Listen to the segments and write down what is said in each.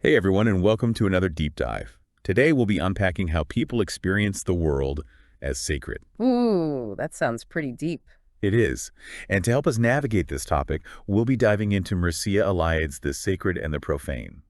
Hey everyone, and welcome to another deep dive. Today we'll be unpacking how people experience the world as sacred. Ooh, that sounds pretty deep. It is. And to help us navigate this topic, we'll be diving into Mircea Eliade's The Sacred and the Profane.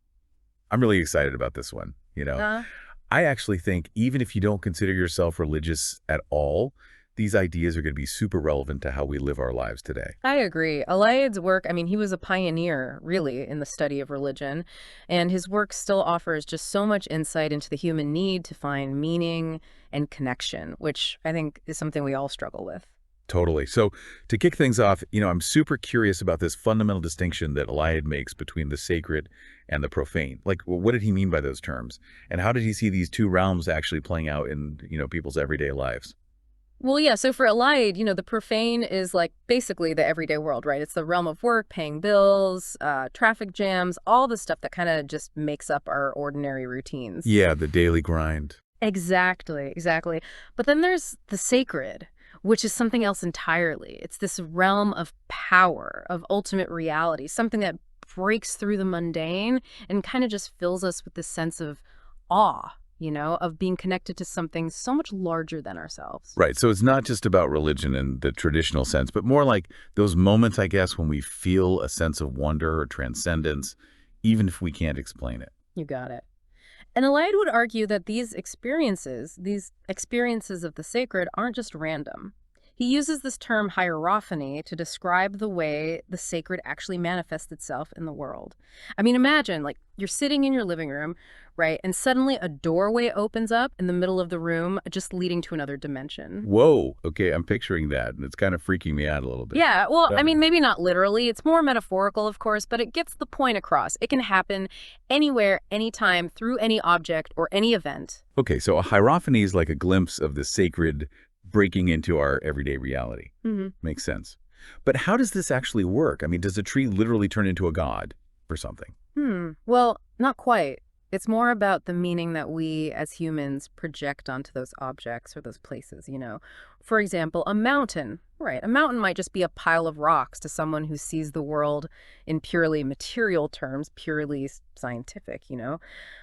I'm really excited about this one. Uh, I actually think even if you don't consider yourself religious at all, these ideas are going to be super relevant to how we live our lives today. I agree. Eliade's work, he was a pioneer, really, in the study of religion, and his work still offers just so much insight into the human need to find meaning and connection, which I think is something we all struggle with. Totally. So to kick things off, I'm super curious about this fundamental distinction that Eliade makes between the sacred and the profane. Like, what did he mean by those terms? And how did he see these two realms actually playing out in, people's everyday lives? Well, yeah, so for Eliade, the profane is like basically the everyday world, right? It's the realm of work, paying bills, traffic jams, all the stuff that kind of just makes up our ordinary routines. Yeah, the daily grind. Exactly, exactly. But then there's the sacred, which is something else entirely. It's this realm of power, of ultimate reality, something that breaks through the mundane and kind of just fills us with this sense of awe, of being connected to something so much larger than ourselves. Right. So it's not just about religion in the traditional sense, but more like those moments, I guess, when we feel a sense of wonder or transcendence, even if we can't explain it. You got it. And Eliade would argue that these experiences of the sacred, aren't just random. He uses this term hierophany to describe the way the sacred actually manifests itself in the world. Imagine, like, you're sitting in your living room, right, and suddenly a doorway opens up in the middle of the room, just leading to another dimension. Whoa. Okay, I'm picturing that, and it's kind of freaking me out a little bit. Yeah, well, Yeah. maybe not literally. It's more metaphorical, of course, but it gets the point across. It can happen anywhere, anytime, through any object or any event. Okay, so a hierophany is like a glimpse of the sacred breaking into our everyday reality. Mhm. Makes sense. But how does this actually work? I mean, does a tree literally turn into a god or something? Well, not quite. It's more about the meaning that we as humans project onto those objects or those places. For example, a mountain. Right. A mountain might just be a pile of rocks to someone who sees the world in purely material terms, purely scientific.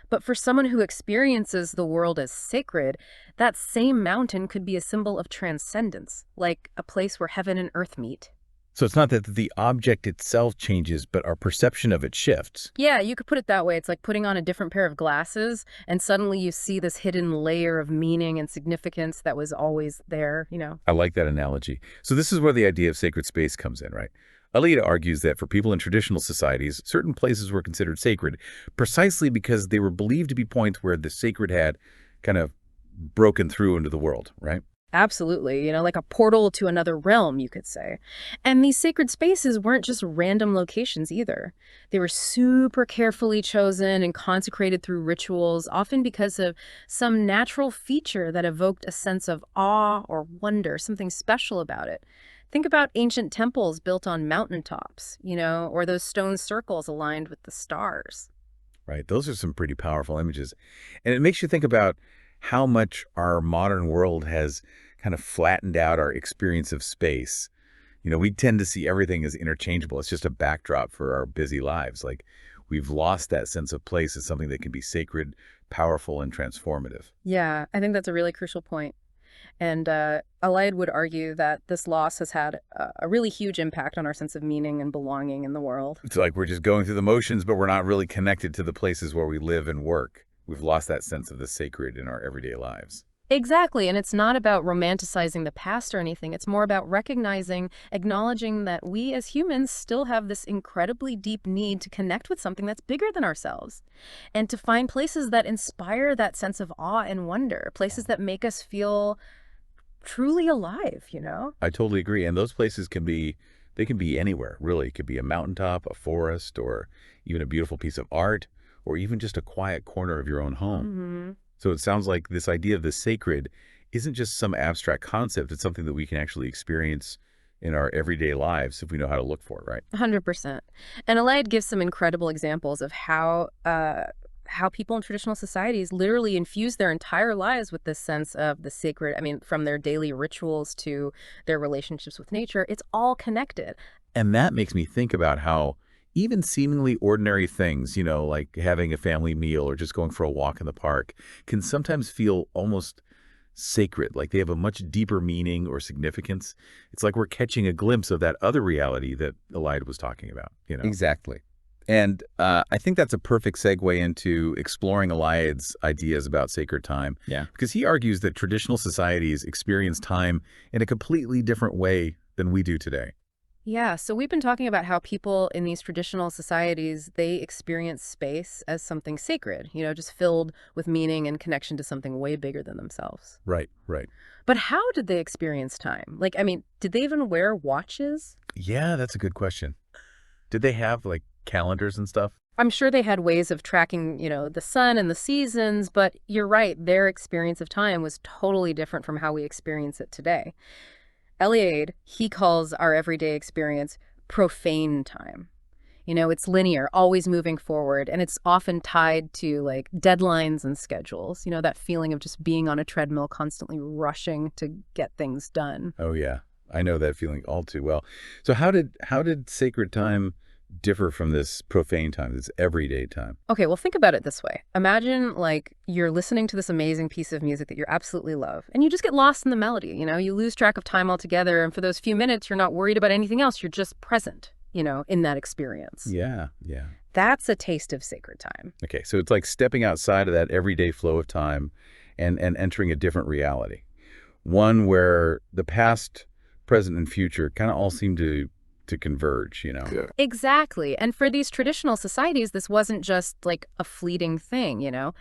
But for someone who experiences the world as sacred, that same mountain could be a symbol of transcendence, like a place where heaven and earth meet. So it's not that the object itself changes, but our perception of it shifts. Yeah, you could put it that way. It's like putting on a different pair of glasses, and suddenly you see this hidden layer of meaning and significance that was always there. I like that analogy. So this is where the idea of sacred space comes in, right? Alita argues that for people in traditional societies, certain places were considered sacred precisely because they were believed to be points where the sacred had kind of broken through into the world, right? Absolutely, like a portal to another realm, you could say. And these sacred spaces weren't just random locations either. They were super carefully chosen and consecrated through rituals, often because of some natural feature that evoked a sense of awe or wonder, something special about it. Think about ancient temples built on mountaintops, or those stone circles aligned with the stars. Right. Those are some pretty powerful images. And it makes you think about how much our modern world has kind of flattened out our experience of space. We tend to see everything as interchangeable. It's just a backdrop for our busy lives. Like we've lost that sense of place as something that can be sacred, powerful, and transformative. Yeah, I think that's a really crucial point. And Eliade would argue that this loss has had a really huge impact on our sense of meaning and belonging in the world. It's like we're just going through the motions, but we're not really connected to the places where we live and work. We've lost that sense of the sacred in our everyday lives. Exactly, and it's not about romanticizing the past or anything. It's more about recognizing, acknowledging that we as humans still have this incredibly deep need to connect with something that's bigger than ourselves, and to find places that inspire that sense of awe and wonder, places that make us feel truly alive. I totally agree. And those places they can be anywhere, really. It could be a mountaintop, a forest, or even a beautiful piece of art, or even just a quiet corner of your own home. hmm So it sounds like this idea of the sacred isn't just some abstract concept. It's something that we can actually experience in our everyday lives if we know how to look for it, right? 100%. And Eliade gives some incredible examples of how people in traditional societies literally infuse their entire lives with this sense of the sacred. From their daily rituals to their relationships with nature, it's all connected. And that makes me think about how Even seemingly ordinary things, like having a family meal or just going for a walk in the park, can sometimes feel almost sacred, like they have a much deeper meaning or significance. It's like we're catching a glimpse of that other reality that Eliade was talking about. Exactly. And I think that's a perfect segue into exploring Eliade's ideas about sacred time. Yeah. Because he argues that traditional societies experience time in a completely different way than we do today. Yeah, so we've been talking about how people in these traditional societies, they experience space as something sacred, just filled with meaning and connection to something way bigger than themselves. Right, right. But how did they experience time? Like, I mean, did they even wear watches? Yeah, that's a good question. Did they have, like, calendars and stuff? I'm sure they had ways of tracking, the sun and the seasons, but you're right, their experience of time was totally different from how we experience it today. Eliade, he calls our everyday experience profane time. It's linear, always moving forward, and it's often tied to like deadlines and schedules. That feeling of just being on a treadmill, constantly rushing to get things done. Oh yeah, I know that feeling all too well. So how did sacred time differ from this profane time, this everyday time? Okay, well, think about it this way. Imagine like you're listening to this amazing piece of music that you absolutely love, and you just get lost in the melody. You lose track of time altogether, and for those few minutes, you're not worried about anything else. You're just present, in that experience. Yeah, yeah. That's a taste of sacred time. Okay, so it's like stepping outside of that everyday flow of time and entering a different reality. One where the past, present, and future kind of all seem to converge. Yeah. Exactly. And for these traditional societies, this wasn't just like a fleeting thing,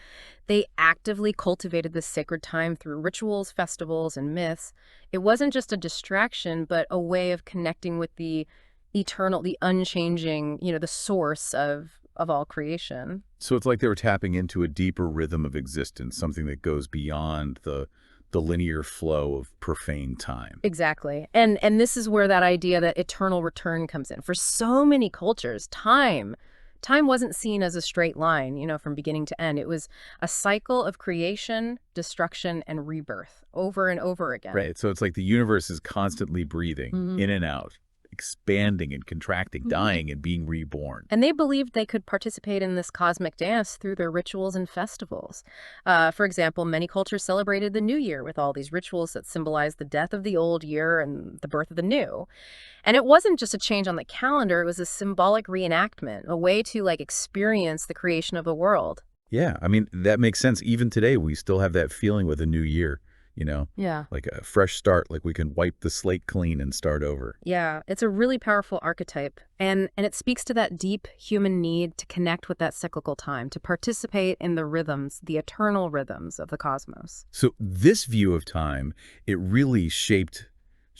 They actively cultivated this sacred time through rituals, festivals, and myths. It wasn't just a distraction, but a way of connecting with the eternal, the unchanging, the source of all creation. So it's like they were tapping into a deeper rhythm of existence, something that goes beyond the linear flow of profane time. Exactly. And this is where that idea that eternal return comes in. For so many cultures, time wasn't seen as a straight line, from beginning to end. It was a cycle of creation, destruction, and rebirth over and over again. Right. So it's like the universe is constantly breathing in and out, expanding and contracting, dying and being reborn. And they believed they could participate in this cosmic dance through their rituals and festivals. For example, many cultures celebrated the New Year with all these rituals that symbolized the death of the old year and the birth of the new. And it wasn't just a change on the calendar, it was a symbolic reenactment, a way to experience the creation of the world. Yeah, I mean, that makes sense. Even today, we still have that feeling with a new year. Yeah. Like a fresh start, like we can wipe the slate clean and start over. Yeah, it's a really powerful archetype. And it speaks to that deep human need to connect with that cyclical time, to participate in the rhythms, the eternal rhythms of the cosmos. So this view of time, it really shaped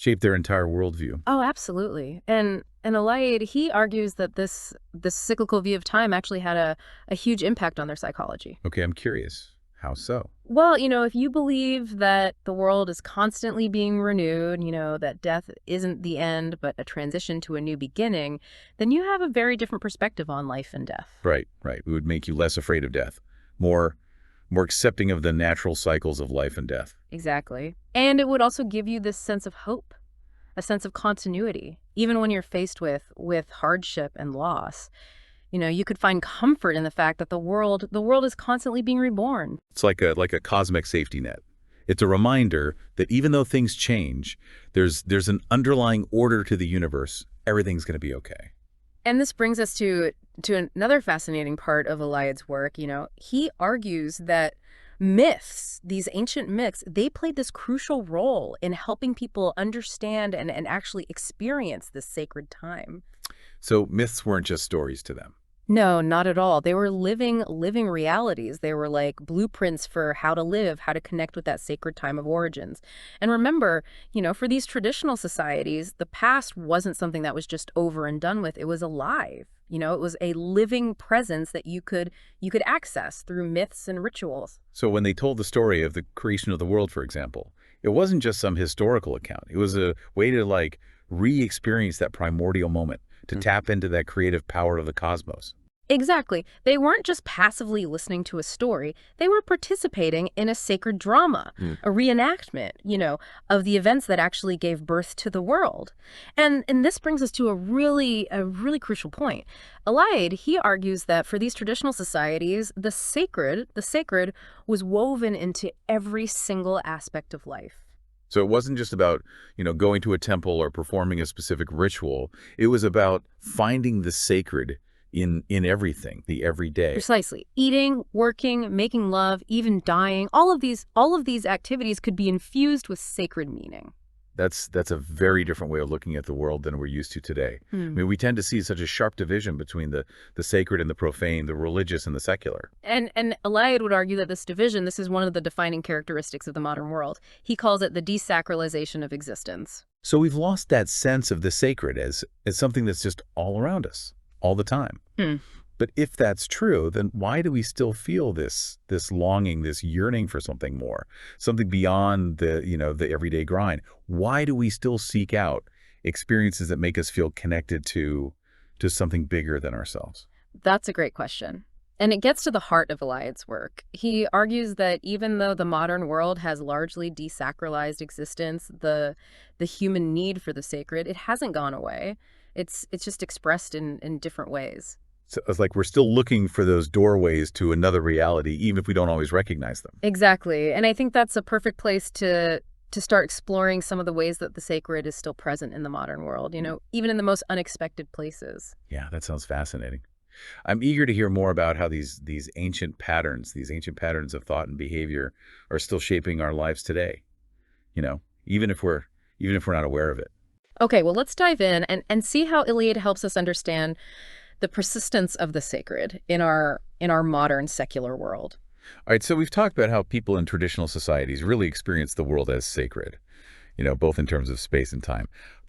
their entire worldview. Oh, absolutely. And Eliade, he argues that this cyclical view of time actually had a huge impact on their psychology. Okay, I'm curious. How so? Well, if you believe that the world is constantly being renewed, that death isn't the end, but a transition to a new beginning, then you have a very different perspective on life and death. Right, right. It would make you less afraid of death, more accepting of the natural cycles of life and death. Exactly. And it would also give you this sense of hope, a sense of continuity, even when you're faced with hardship and loss. You could find comfort in the fact that the world is constantly being reborn. It's like a cosmic safety net. It's a reminder that even though things change, there's an underlying order to the universe. Everything's going to be okay. And this brings us to another fascinating part of Eliade's work. He argues that myths, these ancient myths, they played this crucial role in helping people understand and actually experience this sacred time. So myths weren't just stories to them. No, not at all. They were living realities. They were like blueprints for how to live, how to connect with that sacred time of origins. And remember, for these traditional societies, the past wasn't something that was just over and done with. It was alive. It was a living presence that you could access through myths and rituals. So when they told the story of the creation of the world, for example, it wasn't just some historical account. It was a way to re-experience that primordial moment, to tap into that creative power of the cosmos. Exactly. They weren't just passively listening to a story. They were participating in a sacred drama, Hmm. a reenactment, of the events that actually gave birth to the world. And this brings us to a really crucial point. Eliade, he argues that for these traditional societies, the sacred was woven into every single aspect of life. So it wasn't just about, going to a temple or performing a specific ritual. It was about finding the sacred in everything, the everyday. Precisely. Eating, working, making love, even dying, all of these activities could be infused with sacred meaning. That's a very different way of looking at the world than we're used to today. I Hmm. mean, we tend to see such a sharp division between the sacred and the profane, the religious and the secular. And Eliade would argue that this is one of the defining characteristics of the modern world. He calls it the desacralization of existence. So we've lost that sense of the sacred as something that's just all around us, all the time. Hmm. But if that's true, then why do we still feel this longing, this yearning for something more, something beyond the everyday grind? Why do we still seek out experiences that make us feel connected to something bigger than ourselves? That's a great question. And it gets to the heart of Eliade's work. He argues that even though the modern world has largely desacralized existence, the human need for the sacred, it hasn't gone away. It's just expressed in different ways. So it's like we're still looking for those doorways to another reality, even if we don't always recognize them. Exactly. And I think that's a perfect place to start exploring some of the ways that the sacred is still present in the modern world, even in the most unexpected places. Yeah, that sounds fascinating. I'm eager to hear more about how these ancient patterns of thought and behavior are still shaping our lives today. Even if we're not aware of it. Okay, well, let's dive in and see how Iliad helps us understand the persistence of the sacred in our modern secular world. All right, so we've talked about how people in traditional societies really experience the world as sacred, both in terms of space and time.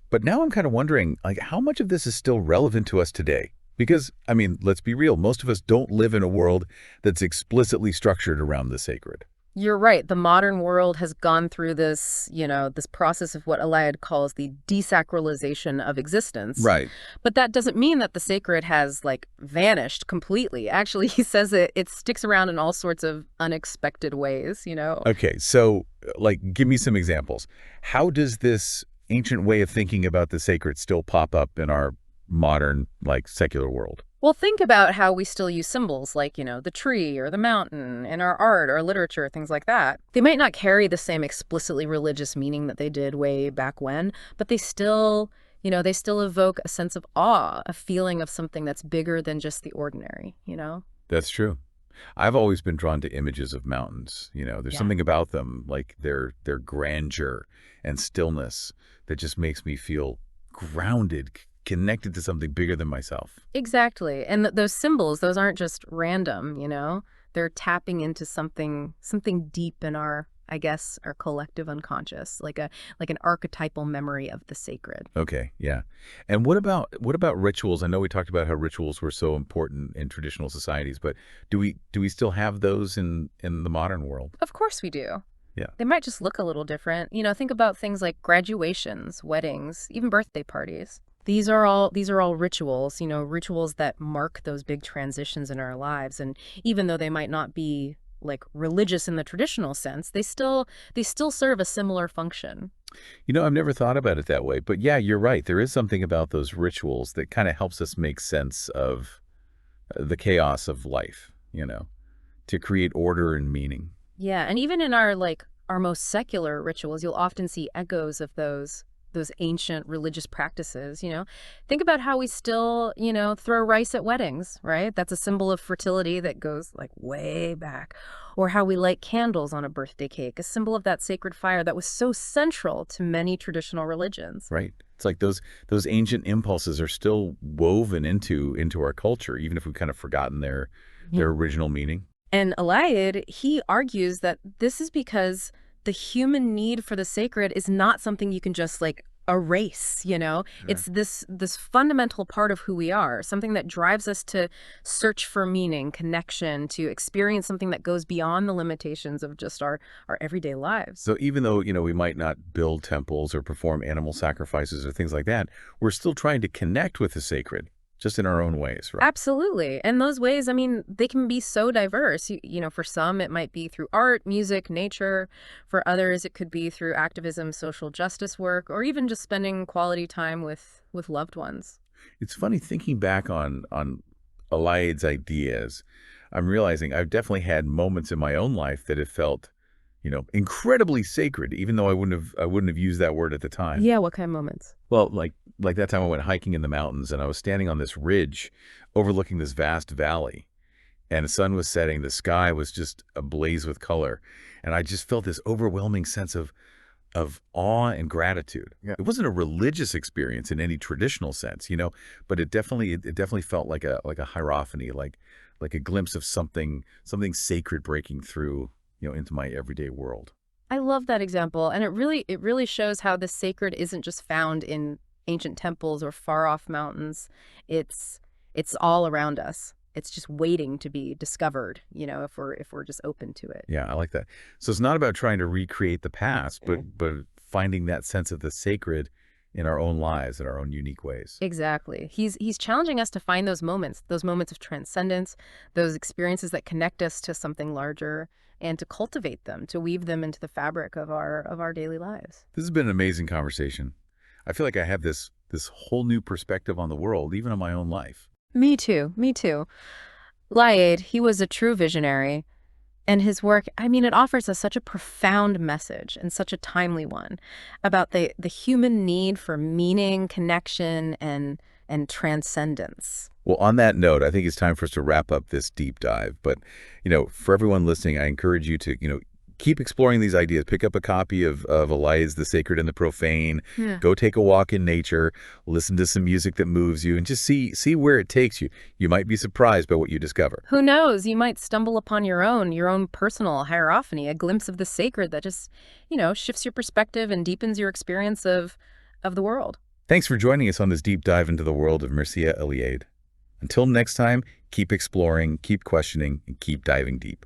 But now I'm kind of wondering, like, how much of this is still relevant to us today? Because, I mean, let's be real, most of us don't live in a world that's explicitly structured around the sacred. You're right. The modern world has gone through this process of what Eliade calls the desacralization of existence. Right. But that doesn't mean that the sacred has like vanished completely. Actually, he says it sticks around in all sorts of unexpected ways. Okay, so, like, give me some examples. How does this ancient way of thinking about the sacred still pop up in our modern, like, secular world? Well, think about how we still use symbols like, the tree or the mountain in our art or literature, things like that. They might not carry the same explicitly religious meaning that they did way back when, but they still evoke a sense of awe, a feeling of something that's bigger than just the ordinary. That's true. I've always been drawn to images of mountains. There's Yeah. something about them, like their grandeur and stillness, that just makes me feel grounded, connected to something bigger than myself. Exactly. And those symbols, those aren't just random. They're tapping into something deep in I guess, our collective unconscious, like an archetypal memory of the sacred. Okay, yeah. And what about rituals? I know we talked about how rituals were so important in traditional societies, but do we still have those in the modern world? Of course we do. Yeah. They might just look a little different. Think about things like graduations, weddings, even birthday parties. These are all rituals, rituals that mark those big transitions in our lives. And even though they might not be like religious in the traditional sense, they still serve a similar function. I've never thought about it that way, but yeah, you're right. There is something about those rituals that kind of helps us make sense of the chaos of life, to create order and meaning. Yeah, and even in our most secular rituals, you'll often see echoes of those ancient religious practices. Think about how we still, throw rice at weddings, right? That's a symbol of fertility that goes like way back. Or how we light candles on a birthday cake, a symbol of that sacred fire that was so central to many traditional religions. Right. It's like those ancient impulses are still woven into our culture, even if we've kind of forgotten their original meaning. And Eliade, he argues that this is because the human need for the sacred is not something you can just like erase. It's this fundamental part of who we are, something that drives us to search for meaning, connection, to experience something that goes beyond the limitations of just our everyday lives. So even though, we might not build temples or perform animal sacrifices or things like that, we're still trying to connect with the sacred. just in our own ways, right? Absolutely. And those ways, I mean, they can be so diverse. For some, it might be through art, music, nature. For others, it could be through activism, social justice work, or even just spending quality time with loved ones. It's funny thinking back on Eliade's ideas. I'm realizing I've definitely had moments in my own life that have felt, incredibly sacred, even though I wouldn't have used that word at the time. Yeah, what kind of moments? Well, like that time I went hiking in the mountains and I was standing on this ridge overlooking this vast valley, and the sun was setting, the sky was just ablaze with color, and I just felt this overwhelming sense of awe and gratitude. Yeah. It wasn't a religious experience in any traditional sense, but it definitely felt like a hierophany, like a glimpse of something sacred breaking through, into my everyday world. I love that example, and it really shows how the sacred isn't just found in ancient temples or far-off mountains. It's all around us. It's just waiting to be discovered, if we're just open to it. Yeah, I like that. So it's not about trying to recreate the past, but finding that sense of the sacred in our own lives, in our own unique ways. Exactly. He's challenging us to find those moments of transcendence, those experiences that connect us to something larger, and to cultivate them, to weave them into the fabric of our daily lives. This has been an amazing conversation. I feel like I have this whole new perspective on the world, even on my own life. Me too. Me too. Liade, he was a true visionary. And his work, I mean, it offers us such a profound message, and such a timely one, about the human need for meaning, connection, and transcendence. Well, on that note, I think it's time for us to wrap up this deep dive. But, for everyone listening, I encourage you to, keep exploring these ideas. Pick up a copy of Eliade's The Sacred and the Profane. Yeah. Go take a walk in nature. Listen to some music that moves you, and just see where it takes you. You might be surprised by what you discover. Who knows? You might stumble upon your own personal hierophany, a glimpse of the sacred that just, shifts your perspective and deepens your experience of the world. Thanks for joining us on this deep dive into the world of Mircea Eliade. Until next time, keep exploring, keep questioning, and keep diving deep.